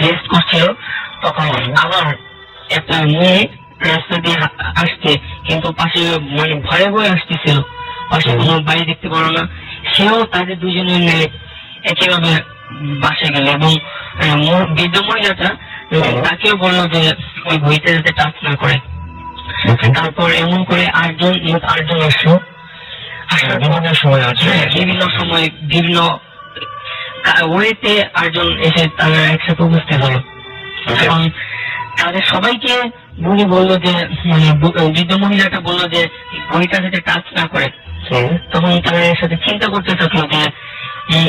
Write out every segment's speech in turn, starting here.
Rest করছিল, তখন আবার একটা মেয়ে রাস্তা দিয়ে আসছে, কিন্তু পাশে মানে ভয়ে ভয়ে আসতেছিল, পাশে কোনো বাড়ি দেখতে পারো না। সেও তাদের দুজনে মিলে একইভাবে বাসে গেল, এবং বৃদ্ধ মহিলাটা তাকেও বললো যে ওই বইটা যাতে টাচ না করে। তারপর এমন করে আটজন আসলো। বিভিন্ন সময় আছে, বিভিন্ন সময় বিভিন্ন ওয়েতে আটজন এসে তারা একসাথে উপস্থিত হলো। এবং তাদের সবাইকে উনি বললো যে মানে বৃদ্ধ মহিলাটা বললো যে বইটা যাতে টাচ না করে। তখন তারা এর সাথে চিন্তা করতে থাকলো যে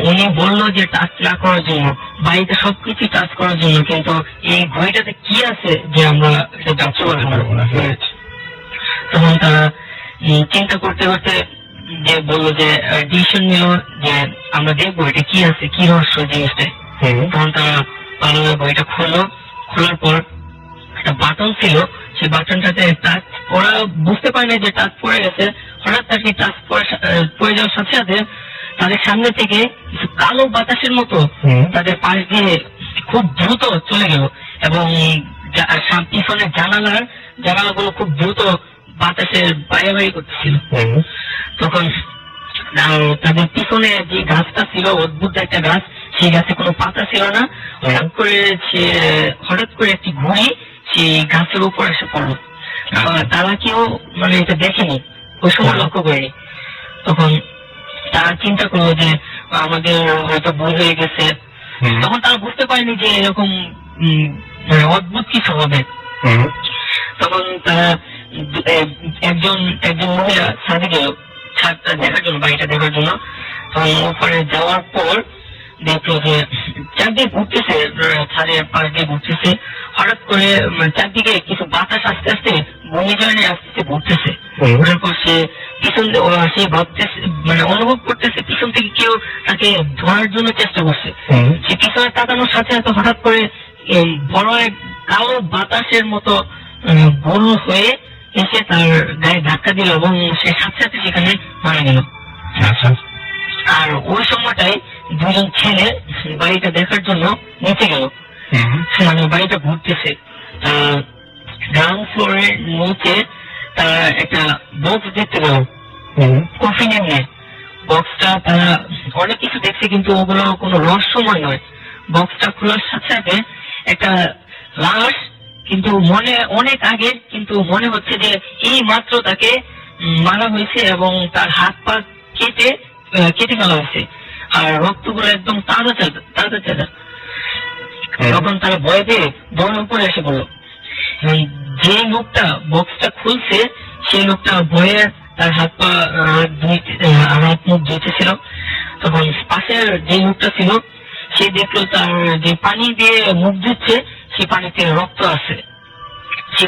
উনি বললো যে টাচ না করার জন্য, বাড়িতে সবকিছু টাচ করার জন্য, কিন্তু এই বইটাতে কি আছে যে আমরা এটা টাচ করতে পারবো না। তখন তারা চিন্তা করতে করতে যে বললো যে ডিসিশন নিল যে আমরা দেখবো এটা কি আছে, কি রহস্য জিনিসটা। তখন তারা ভালোভাবে বইটা খোলার পর একটা বাটন ছিল, সেই বাটনটাতে টাচ, ওরা বুঝতে পারে না যে টাচ পড়ে গেছে। হঠাৎ তাকে টাচ পড়ে যাওয়ার সাথে সাথে তাদের সামনে থেকে কিছু কালো বাতাসের মতো তাদের পাশ দিয়ে খুব দ্রুত চলে গেল, এবং পিছনের জানালাগুলো খুব দ্রুত বাতাসের বাইরে করতেছিল। তখন তাদের পিছনে যে গাছটা ছিল, অদ্ভুত একটা গাছ, সেই গাছে কোনো পাতা ছিল না। হঠাৎ করে একটি ঘুড়ি সেই গাছের উপর এসে পড়লো। তারা কেউ মানে এটা দেখেনি, ওই সময় লক্ষ্য করেনি। তখন তারা চিন্তা করলো যে আমাদের হয়তো ভুল হয়ে গেছে। তখন তারা বুঝতে পারেনি যে এরকম অদ্ভুত কিছু হবে। তখন তারা একজন মহিলা ছাদে গেল, ছাদটা দেখার জন্য, বাড়িটা দেখার জন্য। তখন উপরে যাওয়ার পর দেখলো যে চারদিকে ঘুরতেছে, ছাদের পাশ দিয়ে ঘুরতেছে। হঠাৎ করে চারদিকে কিছু বাতাস আস্তে আস্তে ঘূর্ণিঝড়ে আস্তে ঘুরতেছে। ঘুরার পর সে ভাবতেছে, মানে অনুভব করতেছে পিছন থেকে কেউ তাকে ধরার জন্য চেষ্টা করছে। সে পিছনে তাকানোর সাথে সাথে হঠাৎ করে বড় এক কালো বাতাসের মতো গোল হয়ে এসে তার গায়ে ধাক্কা দিল, এবং সে সাথে সাথে সেখানে মারা গেল। আর ওই সময়টাই দুজন ছেলে বাড়িটা দেখার জন্য নিচে গেল। মানে বাড়িটা ঘুরতেছে, গ্রাউন্ড ফ্লোরের নিচে তারা একটা বক্স দেখতে পেল, কফিনের নেয়। বক্সটা তারা অনেক কিছু দেখছে, কিন্তু ওগুলো কোনো রহস্যময় নয়। বক্সটা খোলার সাথে সাথে একটা লাশ, কিন্তু মনে অনেক আগে, কিন্তু মনে হচ্ছে যে এই মাত্র তাকে মারা হয়েছে, এবং তার হাত পা কেটে ফেলা হয়েছে, আর রক্তগুলো একদম তাজা। তখন তারা ভয় পেয়ে দৌড়ে উপরে এসে পড়লো। যে লোকটা বক্সটা খুলছে, সেই লোকটা ভয়ে তার হাত মুখ ধুতেছিল। তখন পাশের যে লোকটা ছিল, সে দেখলো তার যে পানি দিয়ে মুখ ধুচ্ছে, সেই পানিতে রক্ত আছে। সেই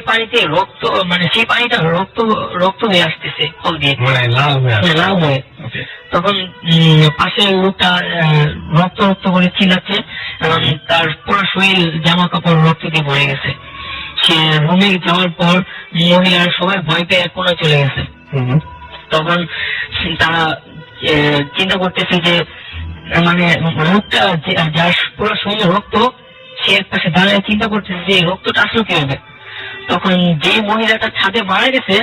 পানিতে রক্ত, মানে সেই পানিটা রক্ত হয়ে আসতেছে, ফল দিয়ে লাল হয়ে। তখন পাশের লোকটা রক্ত করে চিল্লাচ্ছে, এবং তার পুরো শরীর জামা কাপড় রক্ত দিয়ে ভরে গেছে। সে রুমে যাওয়ার পর মহিলার সবাই ভয় পেয়ে কোণে চলে গেছে। তখন তারা চিন্তা করতেছে যে মানে লোকটা যার পুরো শরীরে রক্ত, সে এক পাশে দাঁড়িয়ে চিন্তা করতেছে যে রক্তটা আসলো কিভাবে। তখন যে মহিলাটা ছাদে মারা গেছে,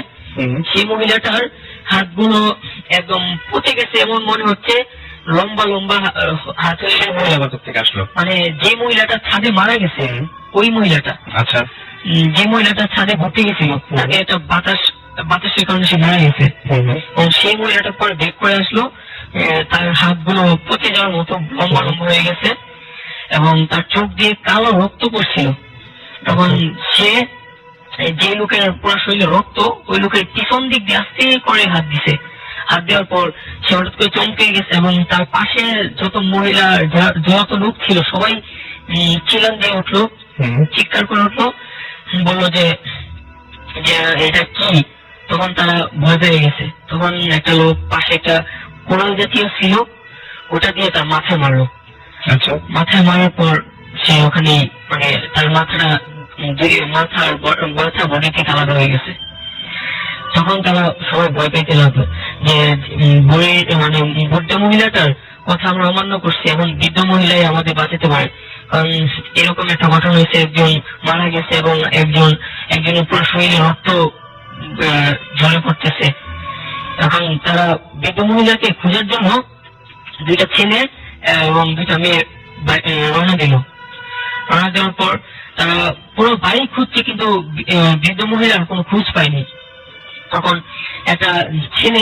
সেই মহিলাটার হাতগুলো একদম পচে গেছে, এমন মনে হচ্ছে লম্বা হাত হয়ে থেকে আসলো। মানে যে মহিলাটা ছাদে মারা গেছে, ওই মহিলাটা, আচ্ছা, যে মহিলাটা ছাদে ঘুরতে গেছিল, তাকে একটা বাতাসের কারণে সে মারা গেছে। এবং সেই মহিলাটা পরে বের করে আসলো, তার হাতগুলো পচে যাওয়ার মতো লম্বা হয়ে গেছে, এবং তার চোখ দিয়ে কালো রক্ত পড়ছিল। তখন সে যে লোকের পুরো শরীরে রক্ত, ওই লোকের পিছন দিক দিয়ে আস্তে করে হাত দিছে। হাত দেওয়ার পর সে হঠাৎ করে চমকে গেছে, এবং তার পাশে যত মহিলা, যত লোক ছিল, সবাই চিল্লান দিয়ে উঠলো, চিৎকার করে উঠলো, বললো যে এটা কি। তখন তারা ভয় পেয়ে গেছে। তখন একটা লোক পাশে একটা কোরাল জাতীয় ছিল, ওটা দিয়ে তার মাথায় মারলো। আচ্ছা, মাথায় মারার পর সে ওখানে মানে তার মাথা বডি থেকে আলাদা হয়ে গেছে। তখন তারা সবাই ভয় পেতে লাগলো যে মানে বুদ্ধ মহিলাটার কথা আমরা অমান্য করছি, এখন বৃদ্ধ মহিলাই আমাদের বাঁচাতে পারে। কারণ এরকম একটা ঘটনা হয়েছে, একজন মারা গেছে এবং একজনের পুরো শরীরে রক্ত ঝরে পড়তেছে। এখন তারা বৃদ্ধ মহিলাকে খোঁজার জন্য দুইটা ছেলে এবং দুইটা মেয়ে রওনা দিল। রওনা দেওয়ার পর তারা পুরো বাড়ি খুঁজছে, কিন্তু বৃদ্ধ মহিলার কোনো খোঁজ পায়নি। তখন একটা ছেলে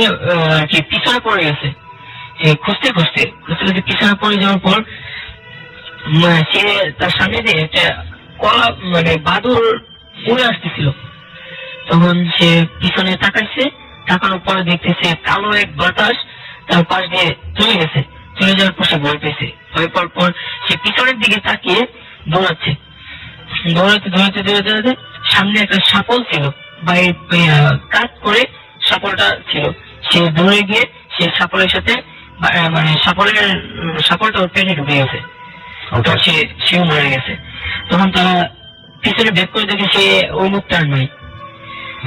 কি পিছনে পড়ে গেছে, খুঁজতে খুঁজতে পিছনে পড়ে যাওয়ার পর সে তার সামনে দিয়ে একটা কলা বাদুর উড়ে আসতেছিল। তখন সে পিছনে তাকাইছে, তাকানোর পরে দেখতেছে কালো এক বাতাস তার পাশ দিয়ে চলে গেছে। চলে যাওয়ার পর সে ভয় পেয়েছে। ভয় পাওয়ার পর সে পিছনের দিকে তাকিয়ে দৌড়াচ্ছে। দৌড়াতে সামনে একটা সাপল ছিল, কাজ করে সাপলটা ছিল। সে দৌড়ে গিয়ে সে সাপলের সাথে সাপলটা ওর পেটে ঢুকে গেছে। সেও মারা গেছে। তখন তারা পিছনে ব্যাক করে দেখে সে ওই মুখটা আর নাই।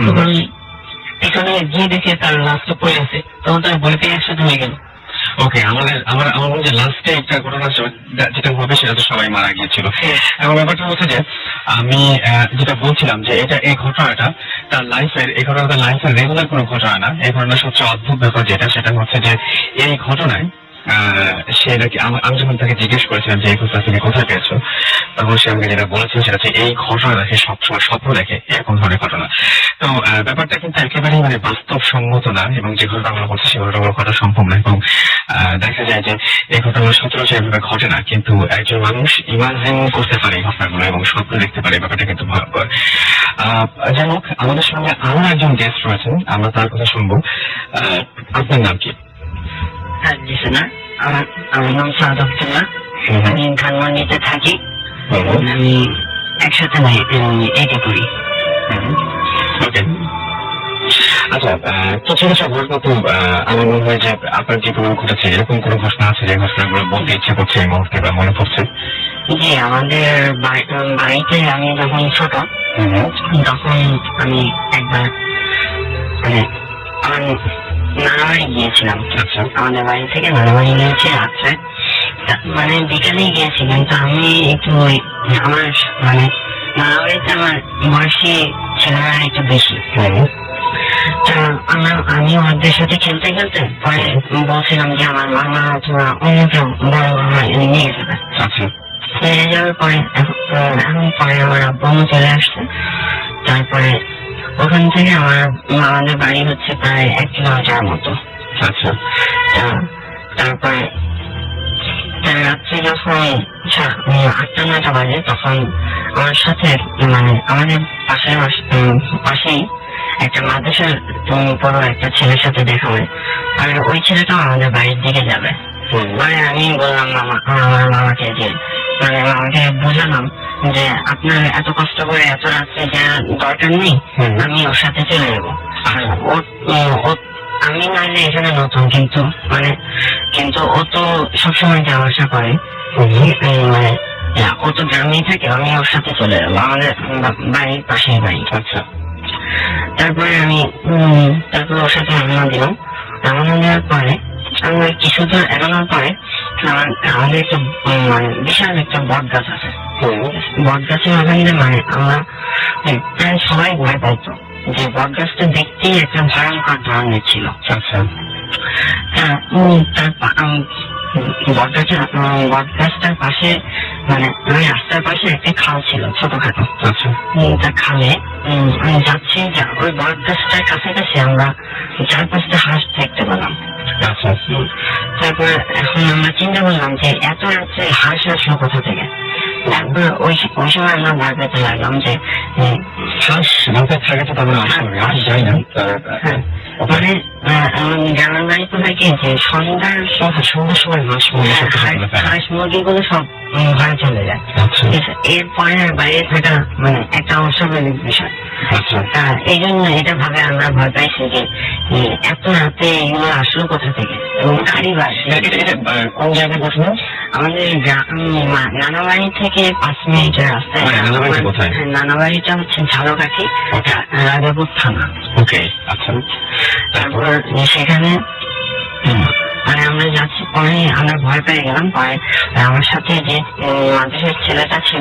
তখন পিছনে গিয়ে দেখে তার লাশটা পড়ে গেছে। তখন তারা ভয় পেয়ে একসাথে হয়ে গেল। ওকে, আমার মনে হয় লাস্টে একটা ঘটনা যেটা হবে সেটা তো সবাই মারা গিয়েছিল। এবং ব্যাপারটা হচ্ছে যে আমি যেটা বলছিলাম যে এই ঘটনাটা তার লাইফের রেগুলার কোনো ঘটনা না। এই ঘটনার সবচেয়ে অদ্ভুত ব্যাপার সেটা হচ্ছে যে এই ঘটনায় সে নাকি আমি যখন তাকে জিজ্ঞেস করেছিলাম যে এই ঘটনা তুমি কোথায় পেয়েছো, তখন সে আমাকে যেটা বলেছিল সেটা হচ্ছে এই ঘটনা দেখে সবসময় স্বপ্ন দেখে এরকম ধরনের ঘটনা। তো ব্যাপারটা কিন্তু একেবারেই বাস্তবসম্মত না, এবং যে ঘটনাগুলো ঘটছে সেই ঘটনাগুলো ঘটা সম্ভব না। এবং দেখা যায় যে এই ঘটনাগুলো সচরাচর এভাবে ঘটে না, কিন্তু একজন মানুষ ইমাজিন করতে পারে এই ঘটনাগুলো এবং স্বপ্ন দেখতে পারে। ব্যাপারটা কিন্তু ভয়ঙ্কর। যাই হোক, আমাদের সঙ্গে আরো একজন গেস্ট রয়েছেন, আমরা তার কথা শুনবো। আপনার নাম কি? আমার নাম সাদ আব্দুল্লাহ। আমি ধানমন্ডিতে থাকি। আমি একসাথে এটা করি। আচ্ছা, কিছু ঘটনা তো আমার মনে হয় যে আপনার জীবনে ঘটেছে, এরকম কোনো ঘটনা আছে যে ঘটনাগুলো বলতে ইচ্ছে করছে এই মুহূর্তে বা মনে পড়ছে? জি, আমাদের বাড়িতে আমি যখন ছোট তখন আমি একবার আমার নানাবাড়ি গিয়েছিলাম। আমাদের বাড়ি থেকে নানাবাড়ি গিয়েছি রাত্রে, বিকালেই গিয়েছি। কিন্তু আমি একটু আমার নানাবাড়িতে আমার বয়সী ছেলেরা একটু বেশি। আমি ওদের সাথে খেলতে খেলতে পরে বলছিলাম যে আমার মামা অথবা অন্য কেউ বড় নিয়ে যাবে। নিয়ে যাওয়ার পরে এখন পরে আমার আব্বু চলে আসছে। তারপরে ওখান থেকে আমাদের বাড়ি হচ্ছে প্রায় 1 কিলোমিটার মতো। আচ্ছা, তারপরে রাত্রে যখন 8-9টা বাজে, তখন আমার সাথে আমাদের পাশেই একটা মাদ্রাসার বড় একটা ছেলের সাথে দেখা হয়। আর ওই ছেলেটাও আমাদের বাড়ির দিকে যাবে। আমি বললাম আমার মামাকে যে আমাকে বোঝালাম যে আপনার এত কষ্ট করে এত রাত্রে যাওয়ার দরকার নেই, আমি ওর সাথে চলে যাবো। আর আমি নাইলে এখানে নতুন, কিন্তু ও তো সবসময় যাওয়া আসা করে, ও তো গ্রামেই থাকে। আমি ওর সাথে চলে যাবো, আমাদের বাড়ির পাশেই বাড়ি। আচ্ছা, তারপরে ওর সাথে রওনা দিলাম। রওনা দেওয়ার পরে আমরা কিছু দূর এগোনোর পরে আমাদের একটা বিশাল একটা বট গাছ আছে। বট গাছের ওখানে আমরা প্রায় সবাই ভয় পাইতো যে বট গাছটা দেখতেই একটা ভয়ঙ্কর ধরনের ছিল। আচ্ছা, বট গাছটার পাশে রাস্তার পাশে একটা খাল ছিল ছোটখাটো। তার খালে আমি যাচ্ছি, ওই বট গাছটার কাছাকাছি আমরা 4-5টা হাঁস দেখতে পেলাম। তারপরে এখন আমরা চিন্তা করলাম যে এত রাত্রে হাঁস আসলো কোথা থেকে। তারপরে ওই সময় আমরা ভয় পেতে লাগলাম যে হাঁস থাকে তো যাই না। গ্রামের বাড়ি তো থাকে যে সন্ধ্যার সময় হাঁস মুরগিগুলো সব ঘরে চলে যায়। এরপরে বাইরে থাকা একটা অস্বাভাবিক বিষয়। এই জন্য এটা ভাবে আমরা ভয় পাইছি যে এত রাতে এগুলো আসলো কোথা থেকে এবং গাড়ি বাস। কোন জায়গায় ঘটনা? আমাদের নানাবাড়ি থেকে 5 মিনিটের রাস্তায়। নানাবাড়িটা হচ্ছে ঝালকাঠি, রাজাপুর থানা। ওকে, আচ্ছা। তারপর সেখানে মানে আমরা যাচ্ছি, পরে আমরা ভয় পেয়ে গেলাম। পরে আমার সাথে যে মাদ্রাসার ছেলেটা ছিল